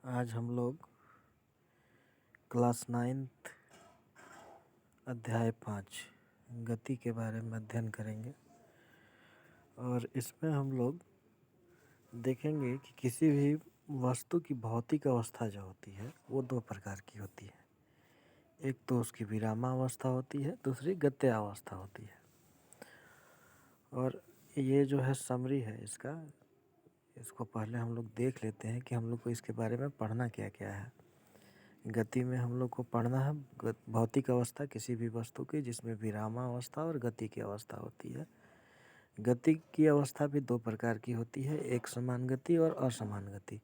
आज हम लोग क्लास 9th अध्याय 5 गति के बारे में अध्ययन करेंगे। और इसमें हम लोग देखेंगे कि किसी भी वस्तु की भौतिक अवस्था जो होती है वो दो प्रकार की होती है। एक तो उसकी विरामावस्था होती है, दूसरी गत्यावस्था होती है। और ये जो है समरी है इसको पहले हम लोग देख लेते हैं कि हम लोग को इसके बारे में पढ़ना क्या क्या है। गति में हम लोग को पढ़ना है भौतिक अवस्था किसी भी वस्तु की, जिसमें विरामावस्था और गति की अवस्था होती है। गति की अवस्था भी दो प्रकार की होती है, एक समान गति और असमान गति।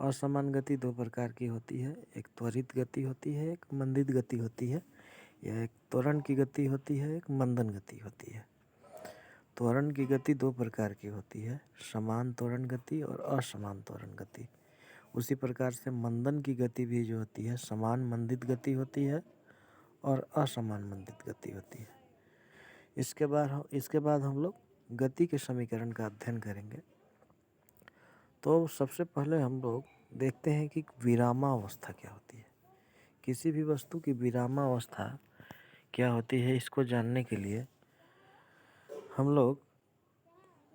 असमान गति दो प्रकार की होती है, एक त्वरित गति होती है, एक मंदित गति होती है। यह एक त्वरण की गति होती है, एक मंदन गति होती है। त्वरण की गति दो प्रकार की होती है, समान त्वरण गति और असमान त्वरण गति। उसी प्रकार से मंदन की गति भी जो होती है समान मंदित गति होती है और असमान मंदित गति होती है। इसके बाद हम लोग गति के समीकरण का अध्ययन करेंगे। तो सबसे पहले हम लोग देखते हैं कि विरामावस्था क्या होती है। किसी भी वस्तु की विरामावस्था क्या होती है, इसको जानने के लिए हम लोग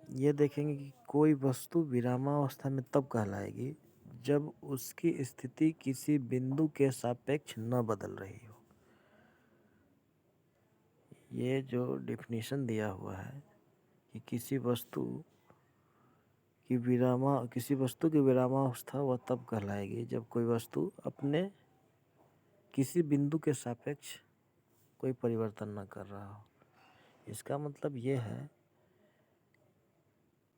ये देखेंगे कि कोई वस्तु विरामावस्था में तब कहलाएगी जब उसकी स्थिति किसी बिंदु के सापेक्ष न बदल रही हो। ये जो डेफिनेशन दिया हुआ है कि किसी वस्तु की विरामावस्था वह तब कहलाएगी जब कोई वस्तु अपने किसी बिंदु के सापेक्ष कोई परिवर्तन न कर रहा हो। इसका मतलब ये है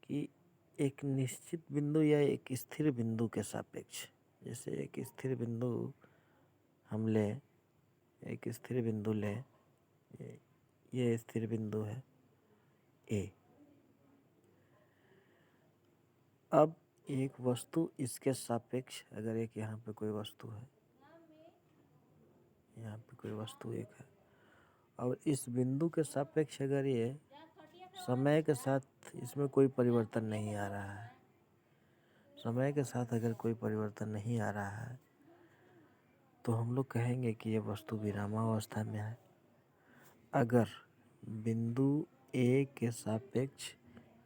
कि एक निश्चित बिंदु या एक स्थिर बिंदु के सापेक्ष, जैसे एक स्थिर बिंदु हम लें, ये स्थिर बिंदु है ए। अब एक वस्तु इसके सापेक्ष, अगर एक यहाँ पे कोई वस्तु है, यहाँ पे कोई वस्तु एक है, और इस बिंदु के सापेक्ष अगर ये समय के साथ इसमें कोई परिवर्तन नहीं आ रहा है, समय के साथ अगर कोई परिवर्तन नहीं आ रहा है तो हम लोग कहेंगे कि ये वस्तु विरामावस्था में है। अगर बिंदु ए के सापेक्ष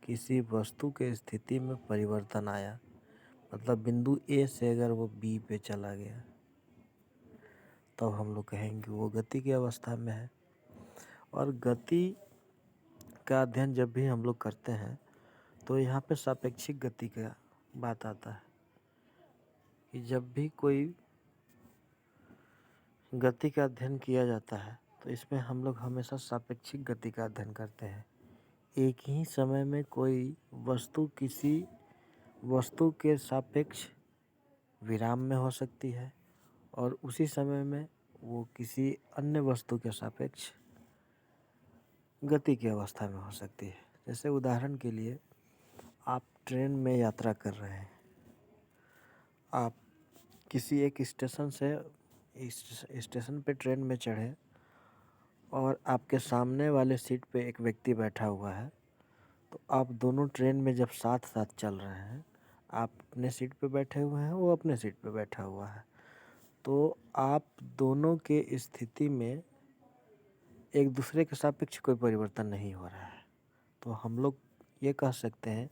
किसी वस्तु के स्थिति में परिवर्तन आया, मतलब बिंदु ए से अगर वो बी पे चला गया, तो हम लोग कहेंगे वो गति की अवस्था में है। और गति का अध्ययन जब भी हम लोग करते हैं तो यहाँ पे सापेक्षिक गति का बात आता है कि जब भी कोई गति का अध्ययन किया जाता है तो इसमें हम लोग हमेशा सापेक्षिक गति का अध्ययन करते हैं। एक ही समय में कोई वस्तु किसी वस्तु के सापेक्ष विराम में हो सकती है और उसी समय में वो किसी अन्य वस्तु के सापेक्ष गति की अवस्था में हो सकती है। जैसे उदाहरण के लिए आप ट्रेन में यात्रा कर रहे हैं, आप किसी एक स्टेशन पे ट्रेन में चढ़े और आपके सामने वाले सीट पे एक व्यक्ति बैठा हुआ है। तो आप दोनों ट्रेन में जब साथ साथ चल रहे हैं, आप अपने सीट पे बैठे हुए हैं, वो अपने सीट पे बैठा हुआ है, तो आप दोनों के स्थिति में एक दूसरे के सापेक्ष कोई परिवर्तन नहीं हो रहा है। तो हम लोग ये कह सकते हैं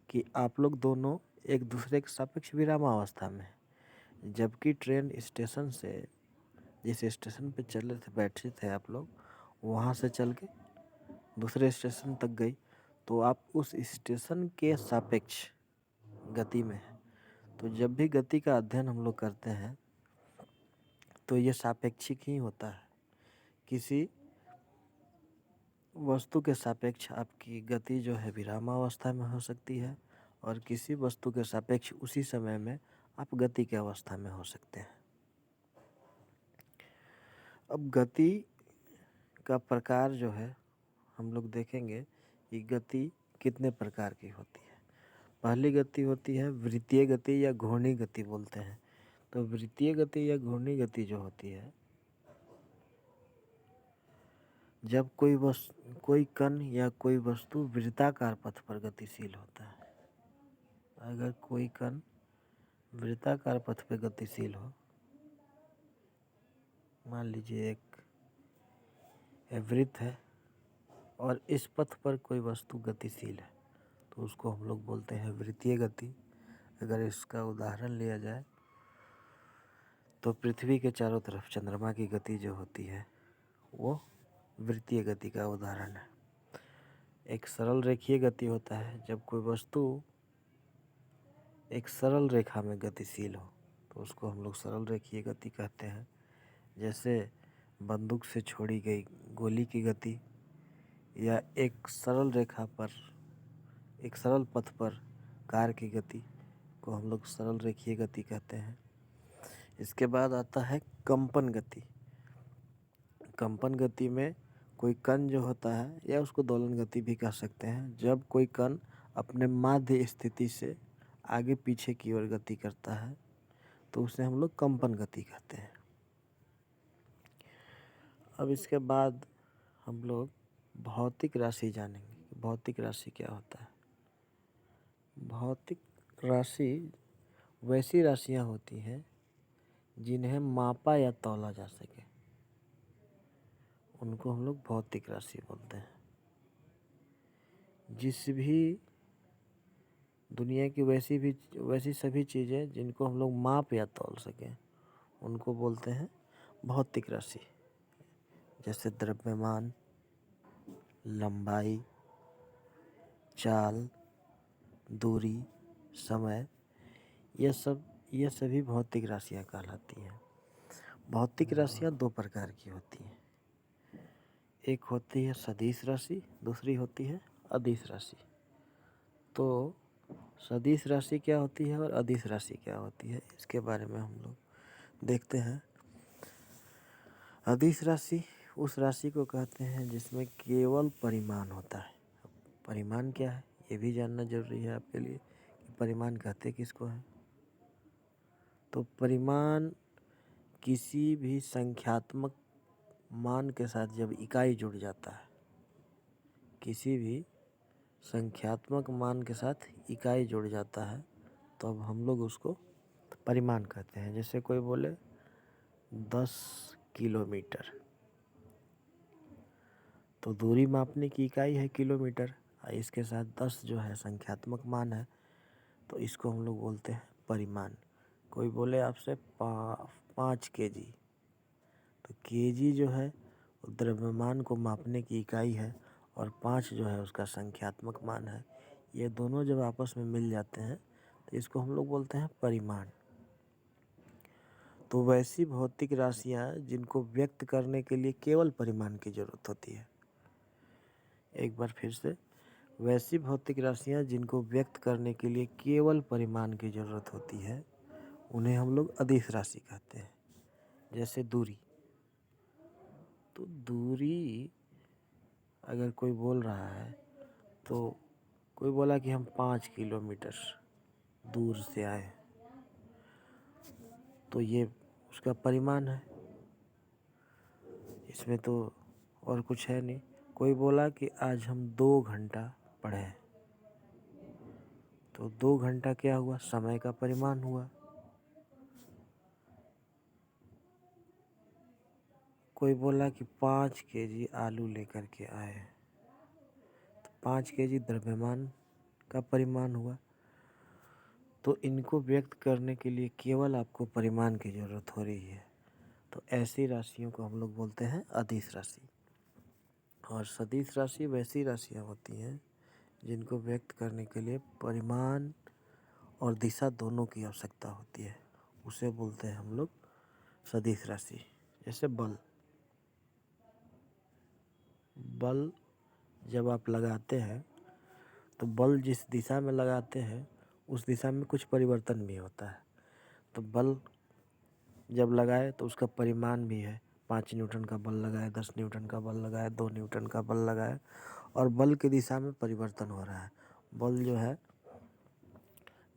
कि आप लोग दोनों एक दूसरे के सापेक्ष विरामावस्था में हैं। जबकि ट्रेन स्टेशन से, जिस स्टेशन पे चले थे बैठे थे आप लोग, वहाँ से चल के दूसरे स्टेशन तक गई, तो आप उस स्टेशन के सापेक्ष गति में हैं। तो जब भी गति का अध्ययन हम लोग करते हैं तो ये सापेक्षिक ही होता है। किसी वस्तु के सापेक्ष आपकी गति जो है विरामावस्था में हो सकती है और किसी वस्तु के सापेक्ष उसी समय में आप गति की अवस्था में हो सकते हैं। अब गति का प्रकार जो है हम लोग देखेंगे कि गति कितने प्रकार की होती है। पहली गति होती है वृत्तीय गति या घूर्णी गति बोलते हैं। तो वृत्तीय गति या घूर्णी गति जो होती है, जब कोई कण या कोई वस्तु वृत्ताकार पथ पर गतिशील होता है। अगर कोई कण वृत्ताकार पथ पे गतिशील हो, मान लीजिए एक वृत्त है और इस पथ पर कोई वस्तु गतिशील है, तो उसको हम लोग बोलते हैं वृत्तीय गति। अगर इसका उदाहरण लिया जाए तो पृथ्वी के चारों तरफ चंद्रमा की गति जो होती है वो वृत्तीय गति का उदाहरण है। एक सरल रेखीय गति होता है जब कोई वस्तु एक सरल रेखा में गतिशील हो, तो उसको हम लोग सरल रेखीय गति कहते हैं। जैसे बंदूक से छोड़ी गई गोली की गति, या एक सरल रेखा पर, एक सरल पथ पर कार की गति को हम लोग सरल रेखीय गति कहते हैं। इसके बाद आता है कंपन गति। कंपन गति में कोई कण जो होता है, या उसको दोलन गति भी कह सकते हैं, जब कोई कण अपने माध्य स्थिति से आगे पीछे की ओर गति करता है तो उसे हम लोग कंपन गति कहते हैं। अब इसके बाद हम लोग भौतिक राशि जानेंगे कि भौतिक राशि क्या होता है। भौतिक राशि वैसी राशियाँ होती हैं जिन्हें मापा या तौला जा सके, उनको हम लोग भौतिक राशि बोलते हैं। जिस भी दुनिया की वैसी सभी चीज़ें जिनको हम लोग माप या तौल सकें, उनको बोलते हैं भौतिक राशि। जैसे द्रव्यमान, लंबाई, चाल, दूरी, समय, यह सभी भौतिक राशियाँ कहलाती हैं। भौतिक राशियाँ दो प्रकार की होती हैं, एक होती है सदिश राशि, दूसरी होती है अदिश राशि। तो सदिश राशि क्या होती है और अदिश राशि क्या होती है, इसके बारे में हम लोग देखते हैं। अदिश राशि उस राशि को कहते हैं जिसमें केवल परिमाण होता है। परिमाण क्या है ये भी जानना जरूरी है आपके लिए कि परिमाण कहते किसको है। तो परिमाण किसी भी संख्यात्मक मान के साथ जब इकाई जुड़ जाता है, किसी भी संख्यात्मक मान के साथ इकाई जुड़ जाता है तो अब हम लोग उसको परिमाण कहते हैं। जैसे कोई बोले 10 किलोमीटर, तो दूरी मापने की इकाई है किलोमीटर, इसके साथ 10 जो है संख्यात्मक मान है, तो इसको हम लोग बोलते हैं परिमाण। कोई बोले आपसे 5 केजी, तो केजी जो है वो द्रव्यमान को मापने की इकाई है और 5 जो है उसका संख्यात्मक मान है। ये दोनों जब आपस में मिल जाते हैं तो इसको हम लोग बोलते हैं परिमाण। तो वैसी भौतिक राशियाँ जिनको व्यक्त करने के लिए केवल परिमाण की जरूरत होती है, एक बार फिर से, वैसी भौतिक राशियाँ जिनको व्यक्त करने के लिए केवल परिमाण की जरूरत होती है उन्हें हम लोग अदिश राशि कहते हैं। जैसे दूरी, तो दूरी अगर कोई बोल रहा है, तो कोई बोला कि हम 5 किलोमीटर दूर से आए, तो ये उसका परिमाण है, इसमें तो और कुछ है नहीं। कोई बोला कि आज हम 2 घंटा पढ़े, तो 2 घंटा क्या हुआ, समय का परिमाण हुआ। कोई बोला कि 5 केजी आलू लेकर के आए, तो 5 केजी द्रव्यमान का परिमाण हुआ। तो इनको व्यक्त करने के लिए केवल आपको परिमाण की ज़रूरत हो रही है, तो ऐसी राशियों को हम लोग बोलते हैं अदिश राशि। और सदिश राशि वैसी राशियाँ होती हैं जिनको व्यक्त करने के लिए परिमाण और दिशा दोनों की आवश्यकता होती है, उसे बोलते हैं हम लोग सदिश राशि। जैसे बल जब आप लगाते हैं तो बल जिस दिशा में लगाते हैं उस दिशा में कुछ परिवर्तन भी होता है। तो बल जब लगाए तो उसका परिमाण भी है, 5 न्यूटन का बल लगाए, 10 न्यूटन का बल लगाए, 2 न्यूटन का बल लगाए, और बल की दिशा में परिवर्तन हो रहा है। बल जो है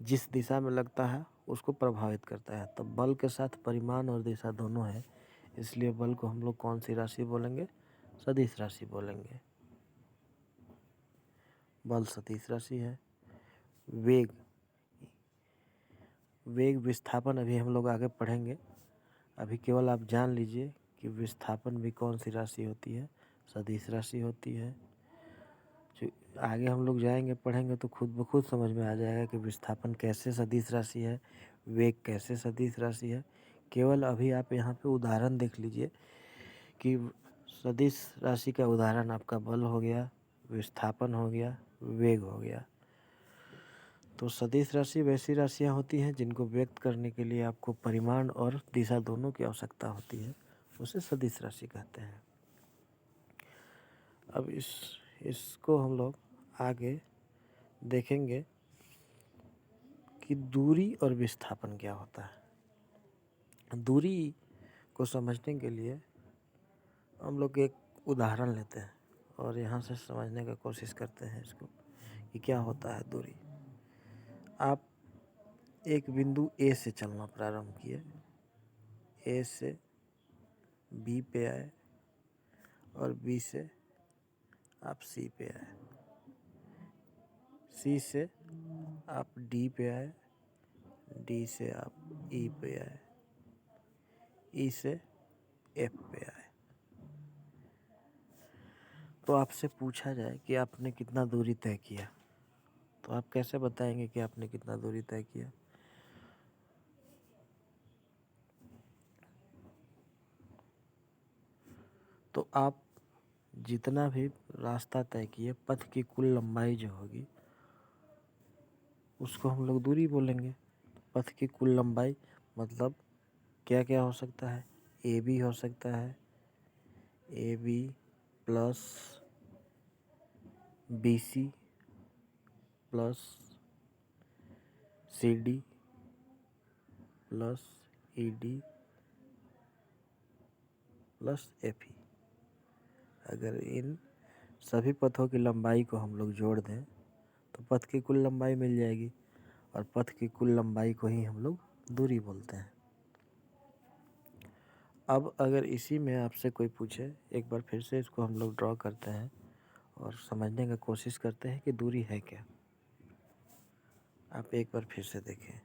जिस दिशा में लगता है उसको प्रभावित करता है। तो बल के साथ परिमाण और दिशा दोनों है, इसलिए बल को हम लोग कौन सी राशि बोलेंगे, सदिश राशि बोलेंगे। बल सदिश राशि है। वेग वेग विस्थापन अभी हम लोग आगे पढ़ेंगे। अभी केवल आप जान लीजिए कि विस्थापन भी कौन सी राशि होती है, सदिश राशि होती है। जो आगे हम लोग जाएंगे पढ़ेंगे तो खुद ब खुद समझ में आ जाएगा कि विस्थापन कैसे सदिश राशि है, वेग कैसे सदिश राशि है। केवल अभी आप यहाँ पे उदाहरण देख लीजिए कि सदिश राशि का उदाहरण आपका बल हो गया, विस्थापन हो गया, वेग हो गया। तो सदिश राशि वैसी राशियाँ होती हैं जिनको व्यक्त करने के लिए आपको परिमाण और दिशा दोनों की आवश्यकता होती है, उसे सदिश राशि कहते हैं। अब इसको हम लोग आगे देखेंगे कि दूरी और विस्थापन क्या होता है। दूरी को समझने के लिए हम लोग एक उदाहरण लेते हैं और यहाँ से समझने का कोशिश करते हैं इसको कि क्या होता है दूरी। आप एक बिंदु ए से चलना प्रारंभ किए, ए से बी पे आए और बी से आप सी पे आए, सी से आप डी पे आए, डी से आप ई पे आए, ई से एफ पे आए। तो आपसे पूछा जाए कि आपने कितना दूरी तय किया, तो आप कैसे बताएंगे कि आपने कितना दूरी तय किया? तो आप जितना भी रास्ता तय किए, पथ की कुल लंबाई जो होगी उसको हम लोग दूरी बोलेंगे। पथ की कुल लंबाई मतलब क्या क्या हो सकता है? ए बी हो सकता है, a b plus b c plus c d plus e d plus f e. अगर इन सभी पथों की लंबाई को हम लोग जोड़ दें तो पथ की कुल लंबाई मिल जाएगी और पथ की कुल लंबाई को ही हम लोग दूरी बोलते हैं। अब अगर इसी में आपसे कोई पूछे, एक बार फिर से इसको हम लोग ड्रॉ करते हैं और समझने की कोशिश करते हैं कि दूरी है क्या। आप एक बार फिर से देखें,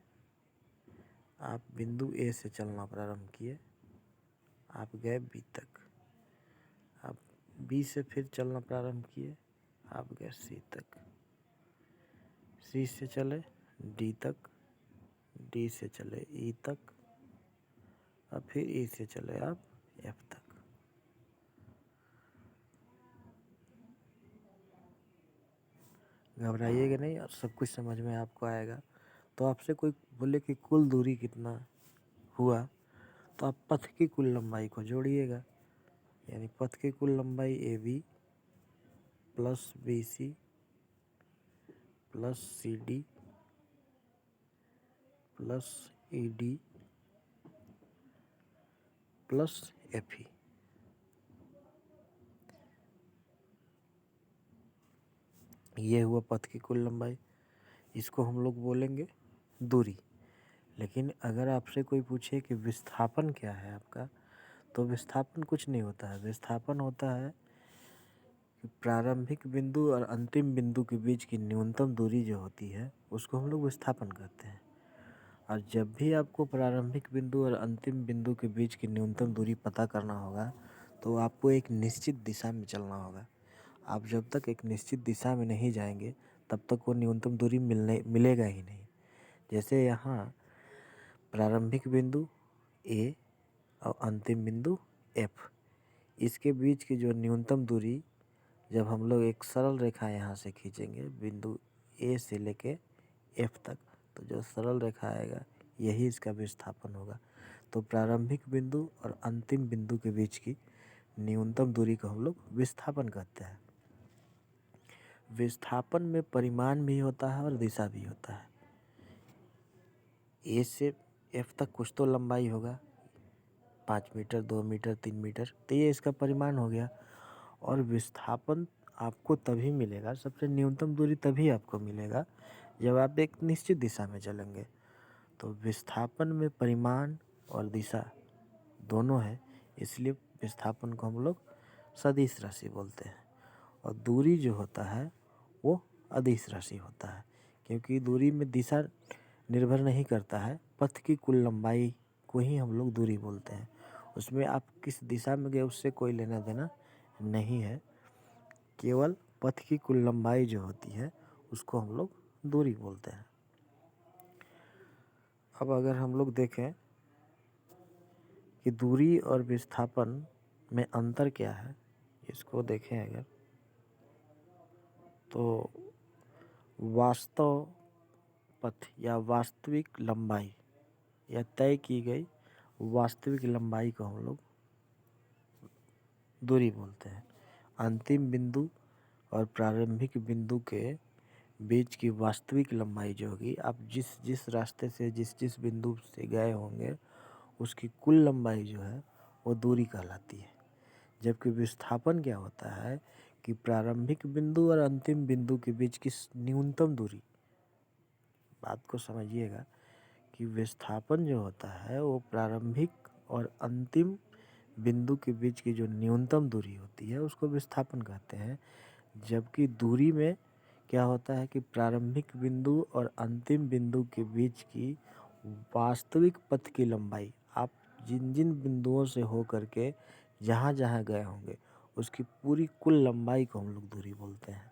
आप बिंदु ए से चलना प्रारंभ किए, आप गए बी तक, आप बी से फिर चलना प्रारंभ किए, आप गए सी तक, सी से चले डी तक, डी से चले ई तक और फिर ई से चले आप एफ तक। घबराइएगा नहीं और सब कुछ समझ में आपको आएगा। तो आपसे कोई बोले कि कुल दूरी कितना हुआ, तो आप पथ की कुल लंबाई को जोड़िएगा, यानी पथ की कुल लंबाई a b plus b c plus c d plus e d plus f e. ये हुआ पथ की कुल लंबाई, इसको हम लोग बोलेंगे दूरी। लेकिन अगर आपसे कोई पूछे कि विस्थापन क्या है आपका, तो विस्थापन कुछ नहीं होता है। विस्थापन होता है कि प्रारंभिक बिंदु और अंतिम बिंदु के बीच की न्यूनतम दूरी जो होती है उसको हम लोग विस्थापन कहते हैं। और जब भी आपको प्रारंभिक बिंदु और अंतिम बिंदु के बीच की न्यूनतम दूरी पता करना होगा तो आपको एक निश्चित दिशा में चलना होगा। आप जब तक एक निश्चित दिशा में नहीं जाएंगे तब तक वो न्यूनतम दूरी मिलेगा ही नहीं। जैसे यहाँ प्रारंभिक बिंदु ए और अंतिम बिंदु एफ, इसके बीच की जो न्यूनतम दूरी जब हम लोग एक सरल रेखा यहाँ से खींचेंगे बिंदु ए से लेके एफ तक, तो जो सरल रेखा आएगा यही इसका विस्थापन होगा। तो प्रारंभिक बिंदु और अंतिम बिंदु के बीच की न्यूनतम दूरी को हम लोग विस्थापन कहते हैं। विस्थापन में परिमाण भी होता है और दिशा भी होता है। ए से एफ तक कुछ तो लंबाई होगा, 5 मीटर 2 मीटर 3 मीटर, तो ये इसका परिमाण हो गया। और विस्थापन आपको तभी मिलेगा, सबसे न्यूनतम दूरी तभी आपको मिलेगा जब आप एक निश्चित दिशा में चलेंगे। तो विस्थापन में परिमाण और दिशा दोनों है, इसलिए विस्थापन को हम लोग सदिश राशि बोलते हैं। और दूरी जो होता है वो अदिश राशि होता है, क्योंकि दूरी में दिशा निर्भर नहीं करता है, पथ की कुल लंबाई को ही हम लोग दूरी बोलते हैं। उसमें आप किस दिशा में गए उससे कोई लेना देना नहीं है, केवल पथ की कुल लंबाई जो होती है उसको हम लोग दूरी बोलते हैं। अब अगर हम लोग देखें कि दूरी और विस्थापन में अंतर क्या है, इसको देखें अगर, तो वास्तव पथ या वास्तविक लंबाई या तय की गई वास्तविक लंबाई को हम लोग दूरी बोलते हैं। अंतिम बिंदु और प्रारंभिक बिंदु के बीच की वास्तविक लंबाई जो होगी, आप जिस जिस रास्ते से जिस बिंदु से गए होंगे उसकी कुल लंबाई जो है वो दूरी कहलाती है। जबकि विस्थापन क्या होता है कि प्रारंभिक बिंदु और अंतिम बिंदु के बीच की न्यूनतम दूरी, बात को समझिएगा कि विस्थापन जो होता है वो प्रारंभिक और अंतिम बिंदु के बीच की जो न्यूनतम दूरी होती है उसको विस्थापन कहते हैं। जबकि दूरी में क्या होता है कि प्रारंभिक बिंदु और अंतिम बिंदु के बीच की वास्तविक पथ की लंबाई, आप जिन जिन बिंदुओं से हो करके जहाँ जहाँ गए होंगे उसकी पूरी कुल लंबाई को हम लोग दूरी बोलते हैं।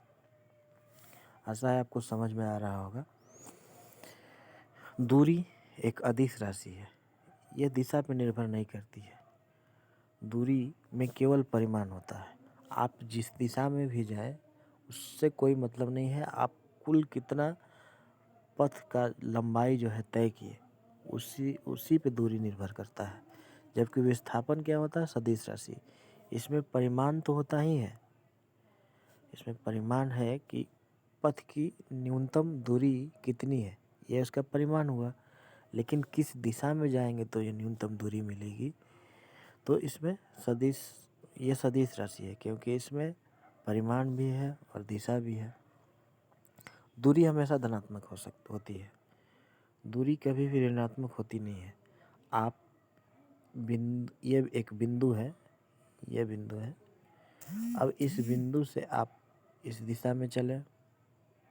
आशा है आपको समझ में आ रहा होगा। दूरी एक अदिश राशि है, यह दिशा पर निर्भर नहीं करती है। दूरी में केवल परिमाण होता है, आप जिस दिशा में भी जाएं उससे कोई मतलब नहीं है, आप कुल कितना पथ का लंबाई जो है तय किए उसी पे दूरी निर्भर करता है। जबकि विस्थापन क्या होता है, सदिश राशि, इसमें परिमाण तो होता ही है, इसमें परिमाण है कि पथ की न्यूनतम दूरी कितनी है, ये उसका परिमाण हुआ। लेकिन किस दिशा में जाएंगे तो ये न्यूनतम दूरी मिलेगी, तो इसमें ये सदिश राशि है, क्योंकि इसमें परिमाण भी है और दिशा भी है। दूरी हमेशा धनात्मक होती है, दूरी कभी भी ऋणात्मक होती नहीं है। आप ये एक बिंदु है, ये बिंदु है, अब इस बिंदु से आप इस दिशा में चले,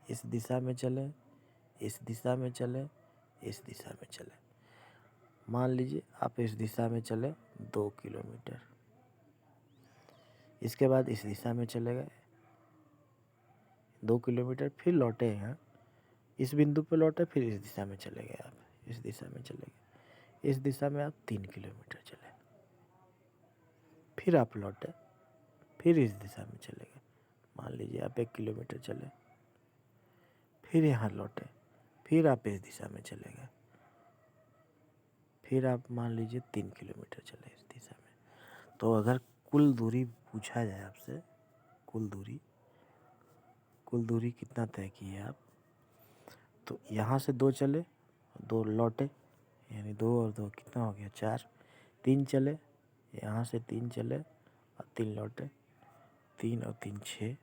इस दिशा में चले, इस दिशा में चले, इस दिशा में चले। मान लीजिए आप इस दिशा में चले 2 किलोमीटर, इसके बाद इस दिशा में चले गए 2 किलोमीटर, फिर लौटे यहाँ इस बिंदु पे लौटे, फिर इस दिशा में चले गए, आप इस दिशा में चले गए, इस दिशा में आप 3 किलोमीटर चले, फिर आप लौटे, फिर इस दिशा में चले गए, मान लीजिए आप 1 किलोमीटर चले, फिर यहाँ लौटे, फिर आप इस दिशा में चले गए, फिर आप मान लीजिए 3 किलोमीटर चले इस दिशा में। तो अगर कुल दूरी पूछा जाए आपसे, कुल दूरी कितना तय की है आप, तो यहाँ से 2 चले, 2 लौटे, यानी 2 और 2 कितना हो गया 4, 3 चले, यहाँ से 3 चले और 3 लौटे, 3 और 3 6,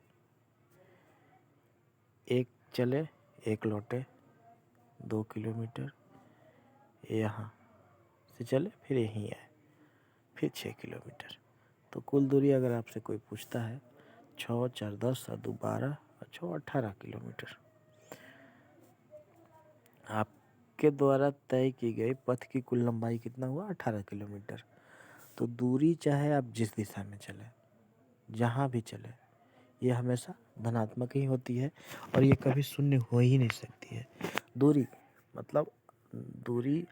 1 चले 1 लौटे 2 किलोमीटर, यहाँ से चले फिर यहीं आए, फिर 6 किलोमीटर। तो कुल दूरी अगर आपसे कोई पूछता है 6 4 10 और 2 12 और 6 18 किलोमीटर। आपके द्वारा तय की गई पथ की कुल लंबाई कितना हुआ, 18 किलोमीटर। तो दूरी चाहे आप जिस दिशा में चले, जहाँ भी चले, ये हमेशा धनात्मक ही होती है और ये कभी शून्य हो ही नहीं सकती है। दूरी मतलब दूरी,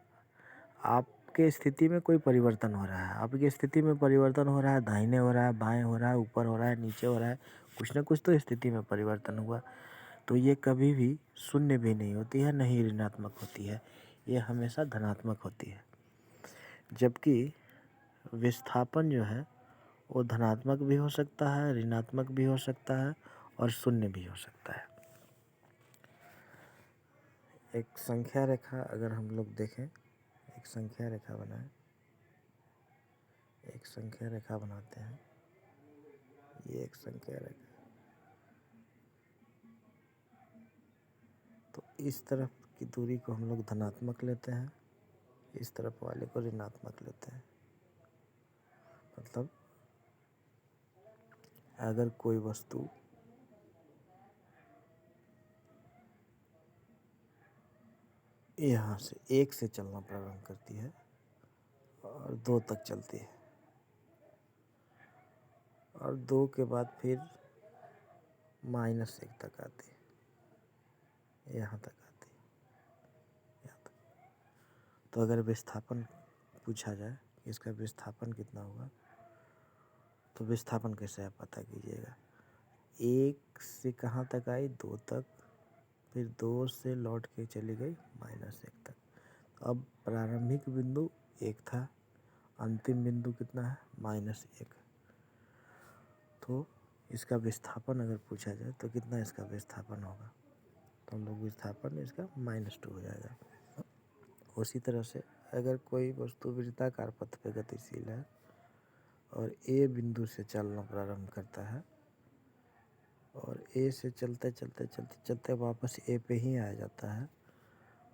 आपके स्थिति में कोई परिवर्तन हो रहा है, आपकी स्थिति में परिवर्तन हो रहा है, दाहिने हो रहा है, बाएं हो रहा है, ऊपर हो रहा है, नीचे हो रहा है, कुछ ना कुछ तो स्थिति में परिवर्तन हुआ, तो ये कभी भी शून्य भी नहीं होती है, न ही ऋणात्मक होती है, ये हमेशा धनात्मक होती है। जबकि विस्थापन जो है वो धनात्मक भी हो सकता है, ऋणात्मक भी हो सकता है और शून्य भी हो सकता है। एक संख्या रेखा अगर हम लोग देखें, एक संख्या रेखा बनाएं, एक संख्या रेखा बनाते हैं, ये एक संख्या रेखा, तो इस तरफ की दूरी को हम लोग धनात्मक लेते हैं, इस तरफ वाले को ऋणात्मक लेते हैं। मतलब अगर कोई वस्तु यहाँ से 1 से चलना प्रारंभ करती है और 2 तक चलती है और 2 के बाद फिर -1 तक आती है, यहाँ तक आती है, यहाँ तक। तो अगर विस्थापन पूछा जाए कि इसका विस्थापन कितना होगा, तो विस्थापन कैसे आप पता कीजिएगा। 1 से कहाँ तक आई, 2 तक, फिर 2 से लौट के चली गई -1 तक। अब प्रारंभिक बिंदु 1 था, अंतिम बिंदु कितना है, -1। तो इसका विस्थापन अगर पूछा जाए तो कितना इसका विस्थापन होगा, तो हम लोग विस्थापन इसका -2 हो जाएगा। उसी तरह से अगर कोई वस्तु वृत्ताकार पथ पे गतिशील है और ए बिंदु से चलना प्रारंभ करता है और ए से चलते चलते चलते चलते वापस ए पे ही आ जाता है,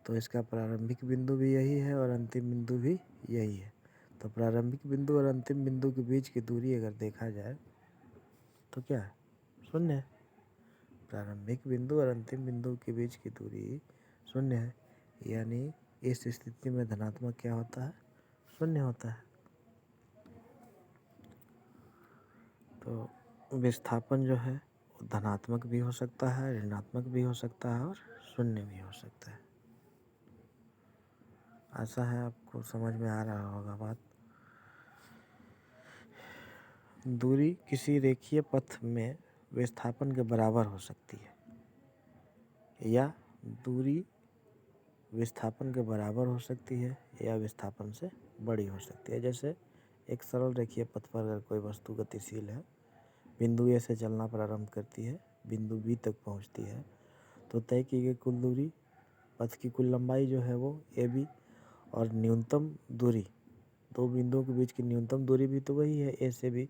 तो इसका प्रारंभिक बिंदु भी यही है और अंतिम बिंदु भी यही है। तो प्रारंभिक बिंदु और अंतिम बिंदु के बीच की दूरी अगर देखा जाए तो क्या है, 0 है। प्रारंभिक बिंदु और अंतिम बिंदु के बीच की दूरी 0 है, यानी इस स्थिति में धनात्मक क्या होता है, 0 होता है। तो विस्थापन जो है वो धनात्मक भी हो सकता है, ऋणात्मक भी हो सकता है और 0 भी हो सकता है। ऐसा है, आपको समझ में आ रहा होगा बात। दूरी किसी रेखीय पथ में विस्थापन के बराबर हो सकती है या दूरी विस्थापन के बराबर हो सकती है या विस्थापन से बड़ी हो सकती है। जैसे एक सरल रेखीय पथ पर अगर कोई वस्तु गतिशील है, बिंदु ए से चलना प्रारंभ करती है, बिंदु बी तक पहुंचती है, तो तय की गई कुल दूरी, पथ की कुल लंबाई जो है वो ए बी, और न्यूनतम दूरी, दो बिंदुओं के बीच की न्यूनतम दूरी भी तो वही है, ए से बी।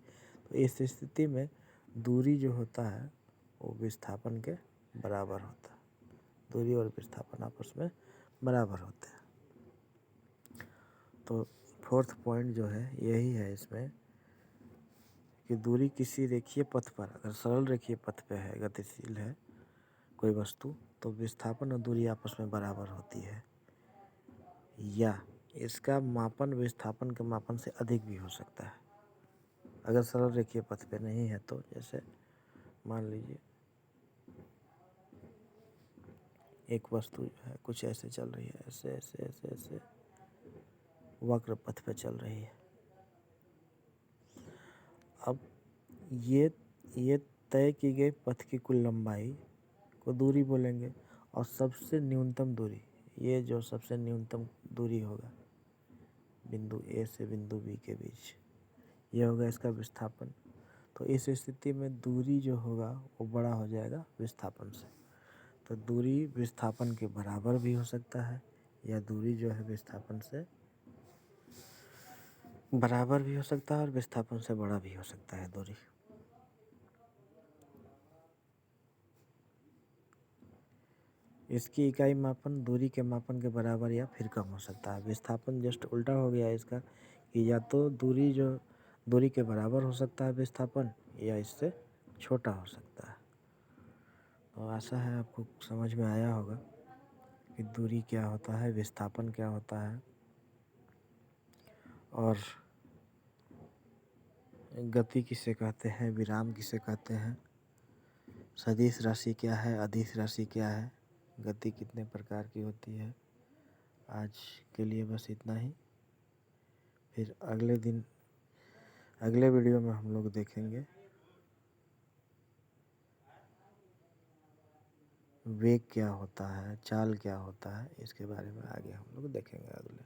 तो इस स्थिति में दूरी जो होता है वो विस्थापन के बराबर होता है। दूरी और विस्थापन आपस में बराबर होते हैं। तो 4th पॉइंट जो है यही है इसमें कि दूरी किसी रेखीय पथ पर, अगर सरल रेखीय पथ पे है, गतिशील है कोई वस्तु, तो विस्थापन और दूरी आपस में बराबर होती है, या इसका मापन विस्थापन के मापन से अधिक भी हो सकता है अगर सरल रेखीय पथ पे नहीं है। तो जैसे मान लीजिए एक वस्तु जो है कुछ ऐसे चल रही है, ऐसे ऐसे ऐसे ऐसे वक्र पथ पे चल रही है। अब ये तय की गई पथ की कुल लंबाई को दूरी बोलेंगे, और सबसे न्यूनतम दूरी, ये जो सबसे न्यूनतम दूरी होगा बिंदु ए से बिंदु बी के बीच, ये होगा इसका विस्थापन। तो इस स्थिति में दूरी जो होगा वो बड़ा हो जाएगा विस्थापन से। तो दूरी विस्थापन के बराबर भी हो सकता है, या दूरी जो है विस्थापन से बराबर भी हो सकता है और विस्थापन से बड़ा भी हो सकता है दूरी। इसकी इकाई मापन दूरी के मापन के बराबर या फिर कम हो सकता है। विस्थापन जस्ट उल्टा हो गया इसका, कि या तो दूरी के बराबर हो सकता है विस्थापन, या इससे छोटा हो सकता है। तो आशा है आपको समझ में आया होगा कि दूरी क्या होता है, विस्थापन क्या होता है, और गति किसे कहते हैं, विराम किसे कहते हैं, सदिश राशि क्या है, अदिश राशि क्या है, गति कितने प्रकार की होती है। आज के लिए बस इतना ही। फिर अगले वीडियो में हम लोग देखेंगे वेग क्या होता है, चाल क्या होता है, इसके बारे में आगे हम लोग देखेंगे अगले।